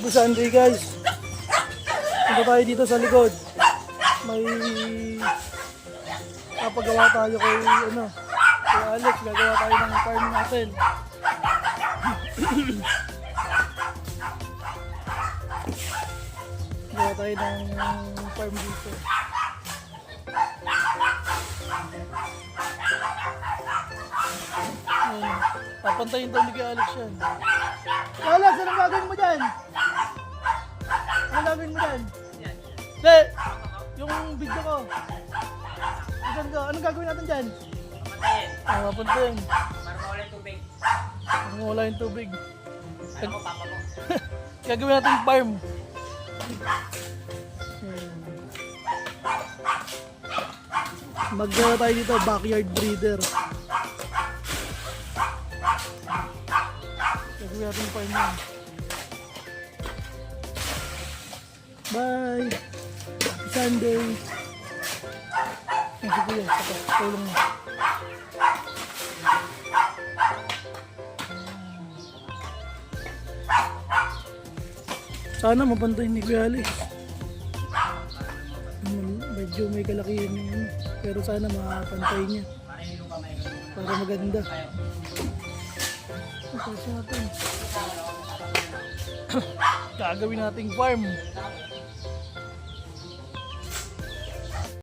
Happy Sunday guys. Punta tayo dito sa likod. May kapagawa tayo kay kay Alex. Gagawa tayo ng farm natin. Gagawa tayo ng farm dito. Ayun. Papantayin tayo ni kay Alex yan. Alex, anong gagawin mo dyan? Anong gagawin mo dyan? Hindi, yung video ko. Anong gagawin natin dyan? Papuntayin. Papuntayin. Para mawala yung tubig. Para mawala yung tubig. Ako, papa mo. Gagawin natin farm. Maggawa tayo dito, backyard breeder. Gagawin natin farm yan. Bye! Happy Sunday! Ay, sige yan. Tulong mo. Sana mapantayin ni Kuya Alex. Medyo may kalakihan yung pero sana mapantay niya. Para maganda. Tapos natin. Gagawin nating farm.